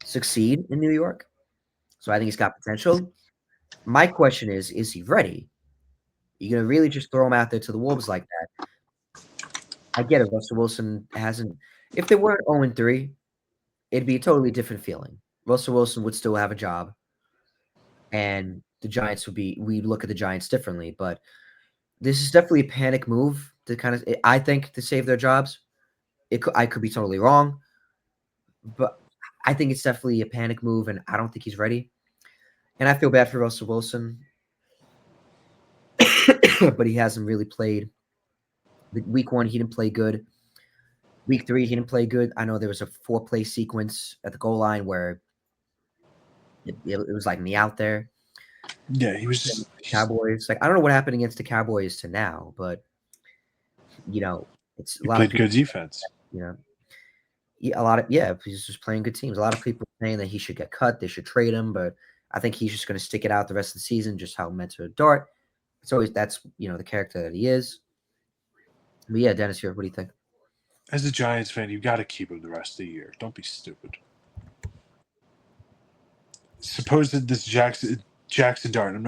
succeed in New York. So I think he's got potential. My question is he ready? You gonna really just throw him out there to the wolves like that? I get it. Russell Wilson hasn't. If they weren't 0-3, it'd be a totally different feeling. Russell Wilson would still have a job, and the Giants would be. We'd look at the Giants differently. But this is definitely a panic move to kind of. I think to save their jobs. I could be totally wrong, but I think it's definitely a panic move, and I don't think he's ready. And I feel bad for Russell Wilson, but he hasn't really played. Week 1, he didn't play good. Week 3, he didn't play good. I know there was a 4-play sequence at the goal line where it was like me out there. Yeah, he was just Cowboys. Like I don't know what happened against the Cowboys to now, but it's a he lot of played people. good defense. You know, he's just playing good teams. A lot of people saying that he should get cut. They should trade him, but I think he's just going to stick it out the rest of the season. Just how meant to Dart. It's always that's the character that he is. But yeah, Dennis, here, what do you think? As a Giants fan, you've got to keep him the rest of the year. Don't be stupid. Suppose that this Jaxson Dart. I'm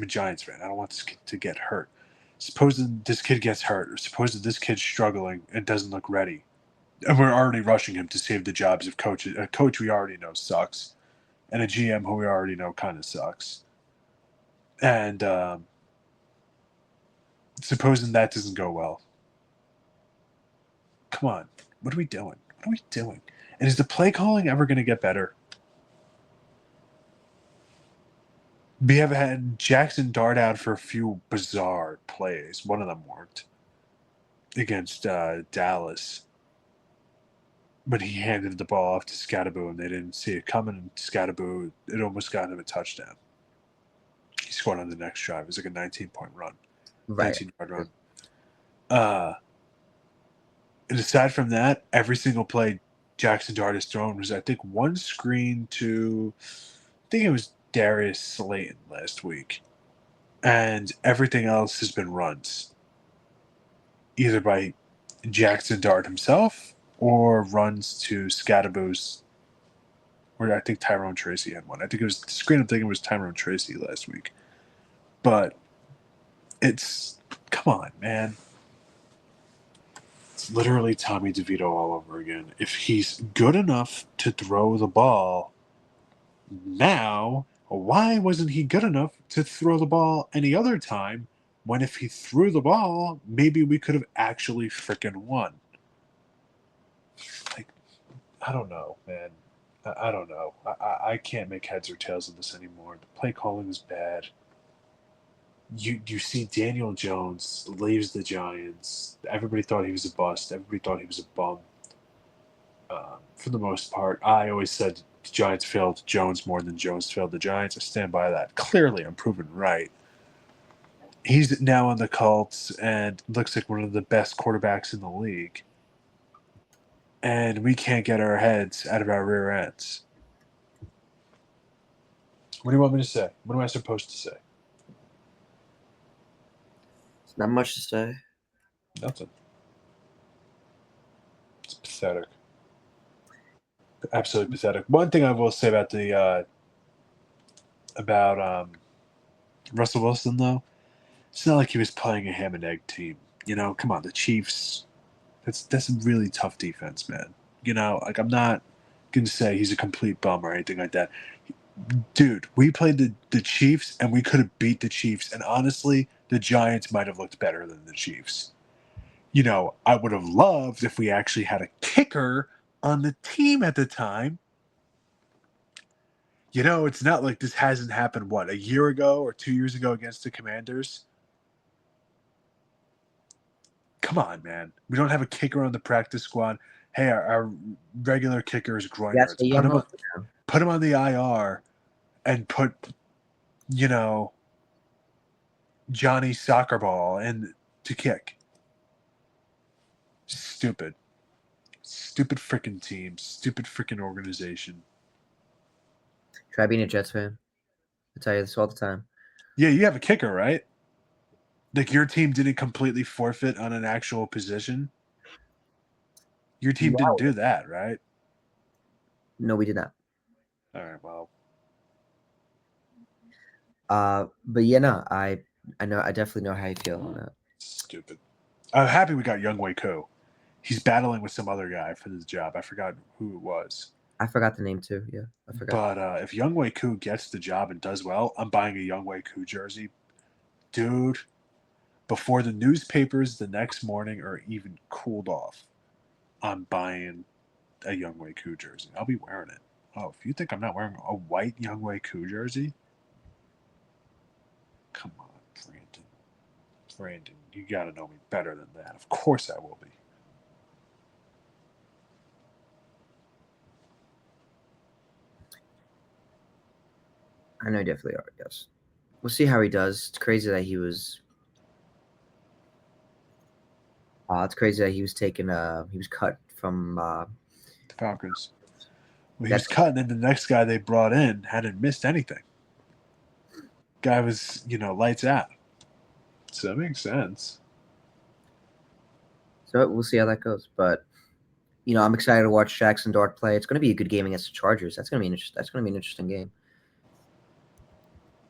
a Giants fan. I don't want this kid to get hurt. Suppose that this kid gets hurt, or suppose that this kid's struggling and doesn't look ready, and we're already rushing him to save the jobs of coaches. A coach we already know sucks, and a GM who we already know kind of sucks. And supposing that doesn't go well, come on, what are we doing? What are we doing? And is the play calling ever going to get better? We have had Jaxson Dart out for a few bizarre plays. One of them worked against Dallas, but he handed the ball off to Scattaboo, and they didn't see it coming. And Scattaboo, it almost got him a touchdown. He scored on the next drive. It was like a 19-point run, Right. 19-yard run. And aside from that, every single play Jaxson Dart has thrown was, I think, one screen to, I think it was Darius Slayton last week. And everything else has been runs, either by Jaxson Dart himself or runs to Scattaboo's, or I think Tyrone Tracy had one. I think it was the screen I'm thinking was Tyrone Tracy last week. But it's, come on, man. It's literally Tommy DeVito all over again. If he's good enough to throw the ball now, why wasn't he good enough to throw the ball any other time when if he threw the ball, maybe we could have actually freaking won? Like, I don't know, man. I don't know. I can't make heads or tails of this anymore. The play calling is bad. You see Daniel Jones leaves the Giants. Everybody thought he was a bust. Everybody thought he was a bum. For the most part, I always said the Giants failed Jones more than Jones failed the Giants. I stand by that. Clearly, I'm proven right. He's now on the Colts and looks like one of the best quarterbacks in the league. And we can't get our heads out of our rear ends. What do you want me to say? What am I supposed to say? It's not much to say. Nothing. It's pathetic. Absolutely pathetic. One thing I will say about the Russell Wilson, though, it's not like he was playing a ham and egg team. Come on, the Chiefs. That's a really tough defense, man. Like I'm not gonna say he's a complete bum or anything like that. Dude, we played the Chiefs and we could have beat the Chiefs, and honestly, the Giants might have looked better than the Chiefs. I would have loved if we actually had a kicker on the team at the time. It's not like this hasn't happened, what, a year ago or 2 years ago against the Commanders? Come on, man. We don't have a kicker on the practice squad. Hey, our regular kicker is groin That's hurts. a young Hunter now. Put him on the IR and put, you know, Johnny Soccer Ball and to kick. Stupid. Stupid freaking team. Stupid freaking organization. Try being a Jets fan. I tell you this all the time. Yeah, you have a kicker, right? Like your team didn't completely forfeit on an actual position. Your team didn't do that, right? No, we did not. All right, well. But yeah, no, I know, I definitely know how you feel on that. Stupid. I'm happy we got Young Wei Ko. He's battling with some other guy for this job. I forgot who it was. I forgot the name too. Yeah, I forgot. But if Young Wei Koo gets the job and does well, I'm buying a Young Wei Koo jersey. Dude, before the newspapers the next morning are even cooled off, I'm buying a Young Wei Koo jersey. I'll be wearing it. Oh, if you think I'm not wearing a white Young Wei Koo jersey, come on, Brandon. Brandon, you got to know me better than that. Of course I will be. I know you definitely are. Yes, we'll see how he does. It's crazy that he was. It's crazy that he was taken. He was cut from the Falcons. Well, he was cut, and then the next guy they brought in hadn't missed anything. Guy was, lights out. So that makes sense. So we'll see how that goes. But I'm excited to watch Jaxson Dart play. It's going to be a good game against the Chargers. That's going to be interesting. That's going to be an interesting game.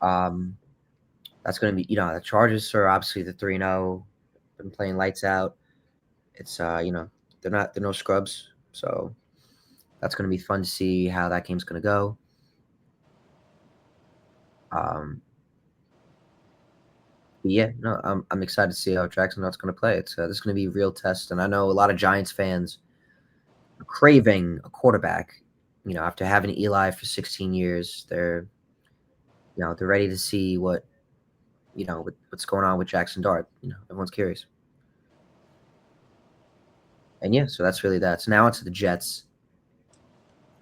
That's going to be, the Chargers are obviously the 3-0, been playing lights out. It's they're no scrubs, so that's going to be fun to see how that game's going to go. Yeah, no, I'm excited to see how Jaxson Dart's going to play. This is going to be a real test, and I know a lot of Giants fans are craving a quarterback. After having Eli for 16 years, they're ready to see what's going on with Jaxson Dart. Everyone's curious. And yeah, so that's really that. So now onto the Jets.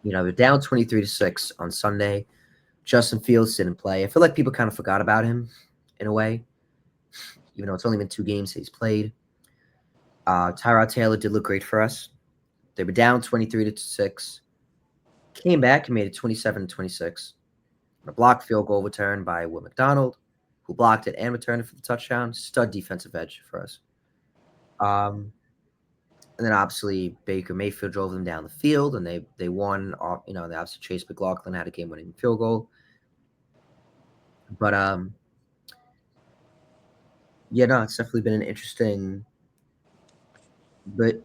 They're down 23-6 on Sunday. Justin Fields didn't play. I feel like people kind of forgot about him in a way, even though it's only been 2 games that he's played. Tyrod Taylor did look great for us. They were down 23-6. Came back and made it 27-26. A blocked field goal return by Will McDonald, who blocked it and returned it for the touchdown. Stud defensive edge for us. And then obviously Baker Mayfield drove them down the field, and they won. They obviously Chase McLaughlin had a game-winning field goal. But yeah, no, it's definitely been an interesting. But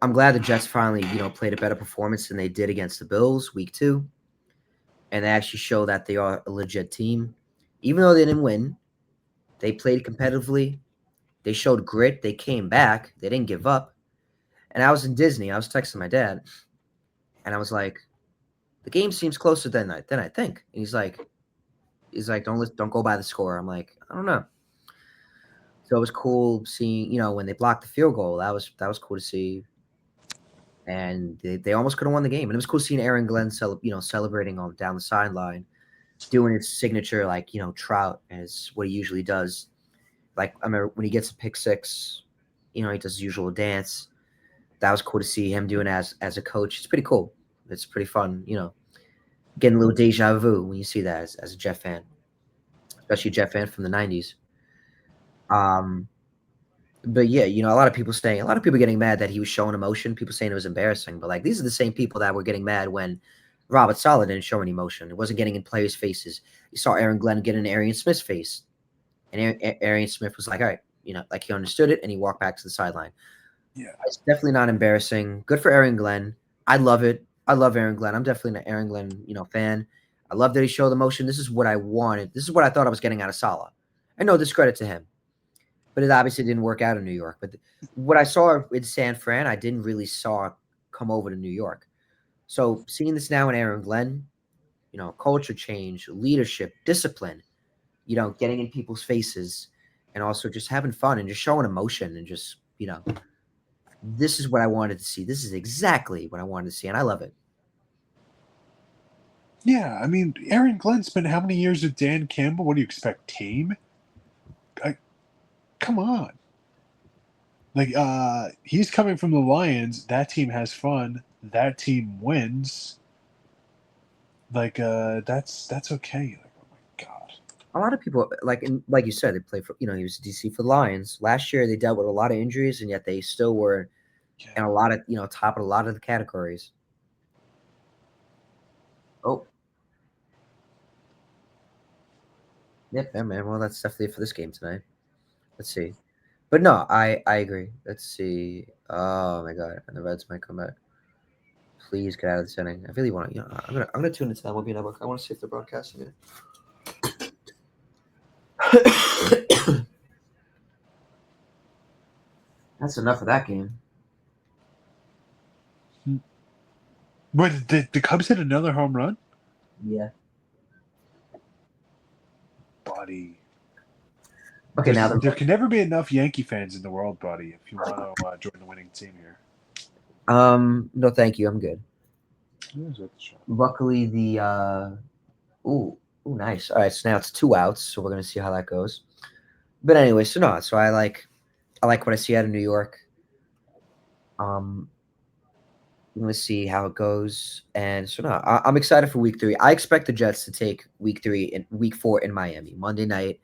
I'm glad the Jets finally played a better performance than they did against the Bills week 2, and they actually show that they are a legit team, even though they didn't win. They played competitively. They showed grit. They came back. They didn't give up. And I was in Disney. I was texting my dad, and I was like, "The game seems closer than I think." And he's like, "Don't go by the score." I'm like, "I don't know." So it was cool seeing, when they blocked the field goal. That was cool to see. And they almost could have won the game. And it was cool seeing Aaron Glenn celebrating on down the sideline, doing his signature trout as what he usually does. Like I remember when he gets a pick six, he does his usual dance. That was cool to see him doing as a coach. It's pretty cool. It's pretty fun, getting a little deja vu when you see that as a Jet fan, especially a Jet fan from the 90s. But yeah, a lot of people getting mad that he was showing emotion. People saying it was embarrassing, but these are the same people that were getting mad when Robert Saleh didn't show any emotion. It wasn't getting in players' faces. You saw Aaron Glenn get in Arian Smith's face, and Arian Smith was like, "All right," he understood it, and he walked back to the sideline. Yeah, it's definitely not embarrassing. Good for Aaron Glenn. I love it. I love Aaron Glenn. I'm definitely an Aaron Glenn, fan. I love that he showed emotion. This is what I wanted. This is what I thought I was getting out of Saleh. And no discredit to him. but it obviously didn't work out in New York. But what I saw in San Fran, I didn't really saw come over to New York. So seeing this now in Aaron Glenn, culture change, leadership, discipline, getting in people's faces, and also just having fun and just showing emotion and just, this is what I wanted to see. This is exactly what I wanted to see, and I love it. Yeah, I mean, Aaron Glenn spent how many years with Dan Campbell? What do you expect, team? Come on. Like, he's coming from the Lions. That team has fun. That team wins. Like, that's okay. Like, oh my god. A lot of people, like you said, they play for, he was DC for the Lions. Last year, they dealt with a lot of injuries, and yet they still were Yeah. in a lot of, top of a lot of the categories. Oh, yep, yeah, man. Well, that's definitely it for this game tonight. Let's see. But no, I agree. Let's see. Oh my god, and the Reds might come back. Please get out of this inning. I really want to. I'm gonna tune into that Movie Network. I want to see if they're broadcasting it. That's enough of that game. What, did the Cubs hit another home run? Yeah. Buddy. Okay, now There can never be enough Yankee fans in the world, buddy, if you want to join the winning team here. No, thank you. I'm good. Luckily, ooh, nice. All right, so now it's 2 outs, so we're gonna see how that goes. But anyway, so no, so I like what I see out of New York. I'm gonna see how it goes, and so no, I'm excited for Week 3. I expect the Jets to take Week 3 and Week 4 in Miami Monday night.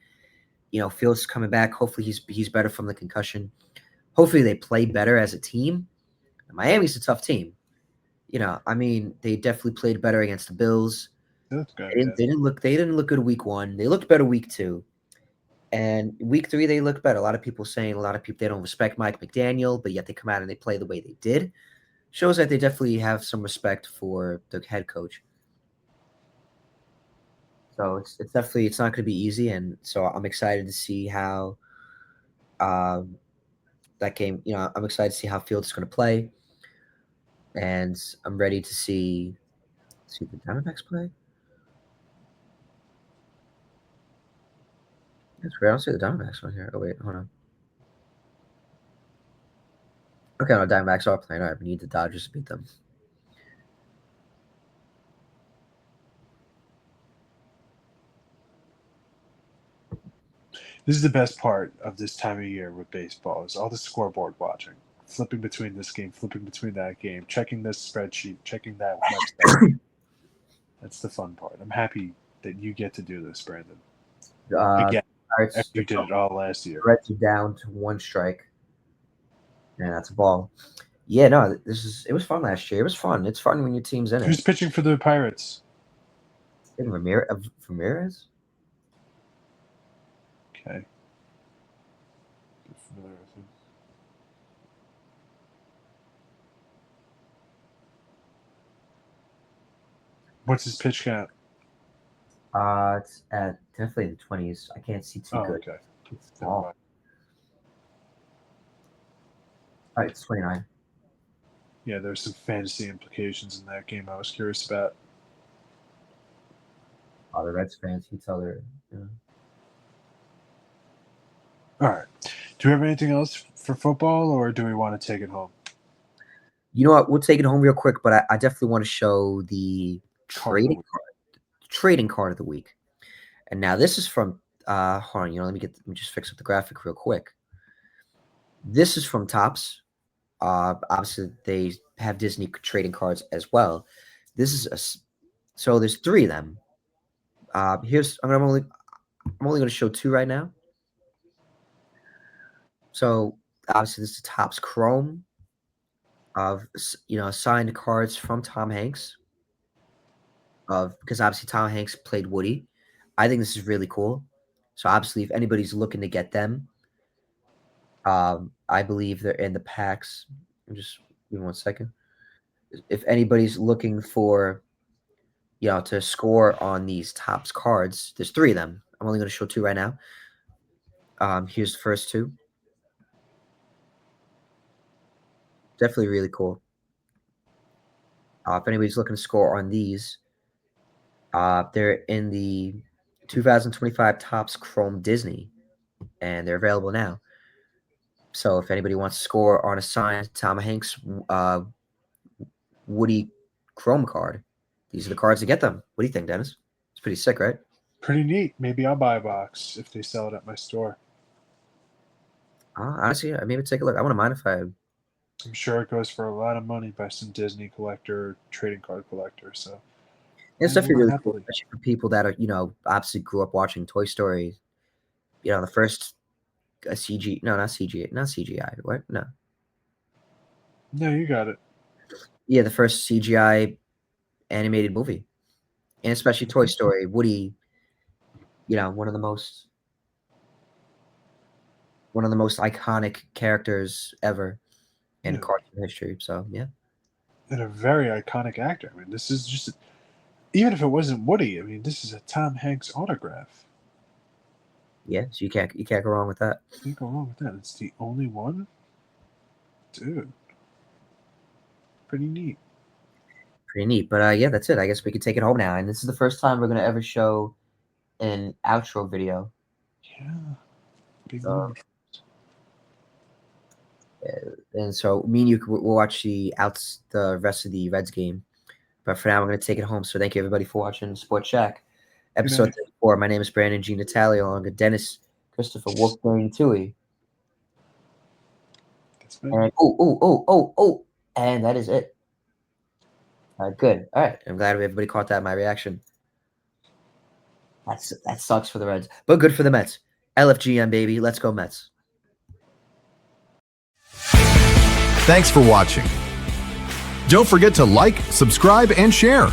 Fields coming back. Hopefully, he's better from the concussion. Hopefully, they play better as a team. Miami's a tough team. I mean, they definitely played better against the Bills. That's good. They didn't look good Week 1. They looked better Week 2. And Week 3, they looked better. A lot of people they don't respect Mike McDaniel, but yet they come out and they play the way they did. Shows that they definitely have some respect for the head coach. So it's definitely it's not going to be easy, and so I'm excited to see how that game. I'm excited to see how Fields is going to play, and I'm ready to see the Diamondbacks play. That's weird. I don't see the Diamondbacks on here. Oh wait, hold on. Okay, no, Diamondbacks are playing. All right, we need the Dodgers to beat them. This is the best part of this time of year with baseball is all the scoreboard watching. Flipping between this game, flipping between that game, checking this spreadsheet, checking that website. That's the fun part. I'm happy that you get to do this, Brandon. Again, after you did it all last year. Reds are down to 1 strike. And that's a ball. Yeah, no, it was fun last year. It was fun. It's fun when your team's in it. Who's pitching for the Pirates? Ramirez? Okay. What's his pitch count? It's at definitely the 20s. I can't see too good. Okay. It's small. All right, it's 29. Yeah, there's some fantasy implications in that game I was curious about. The Reds fans, you tell they're. All right. Do we have anything else for football, or do we want to take it home? You know what? We'll take it home real quick, but I definitely want to show the trading card of the week. And now this is from hold on, let me just fix up the graphic real quick. This is from Topps. Obviously they have Disney trading cards as well. This is so there's 3 of them. Here's I'm only going to show 2 right now. So obviously this is Topps Chrome of signed cards from Tom Hanks. Because obviously Tom Hanks played Woody. I think this is really cool. So obviously if anybody's looking to get them, I believe they're in the packs. Just give me 1 second. If anybody's looking for to score on these Topps cards, there's 3 of them. I'm only going to show 2 right now. Here's the first 2. definitely really cool. If anybody's looking to score on these, they're in the 2025 Topps Chrome Disney, and they're available now. So if anybody wants to score on a signed Tom Hanks Woody Chrome card, these are the cards to get them. What do you think, Dennis? It's pretty sick, right? Pretty neat. Maybe I'll buy a box if they sell it at my store. Honestly, maybe take a look. I wouldn't mind if I. I'm sure it goes for a lot of money by some Disney collector, trading card collector. So It's I will definitely really cool, happily. especially for people that are, obviously grew up watching Toy Story. The first CG, no, not CG, not CGI. What? No, No, you got it. yeah, the first CGI animated movie, and especially Toy Story. Woody, one of the most iconic characters ever in Yeah, cartoon history. So yeah, and a very iconic actor. I mean, this is just even if it wasn't Woody. I mean, this is a Tom Hanks autograph. yeah. So you can't go wrong with that. Can't go wrong with that. It's the only one, dude. Pretty neat. Pretty neat. But yeah, that's it. I guess we can take it home now. And this is the first time we're gonna ever show an outro video. Yeah, big So, moment. and so me and you will watch the rest of the Reds game. But for now, we're gonna take it home. So thank you everybody for watching Sports Shack, Good episode night. 34. My name is Brandon G. Natalia, along with Dennis Christopher Wolfgang Tui. That's me. And and that is it. All right, good. All right, I'm glad everybody caught that. My reaction. That sucks for the Reds, but good for the Mets. LFGM baby, let's go Mets. Thanks for watching. Don't forget to like, subscribe, and share.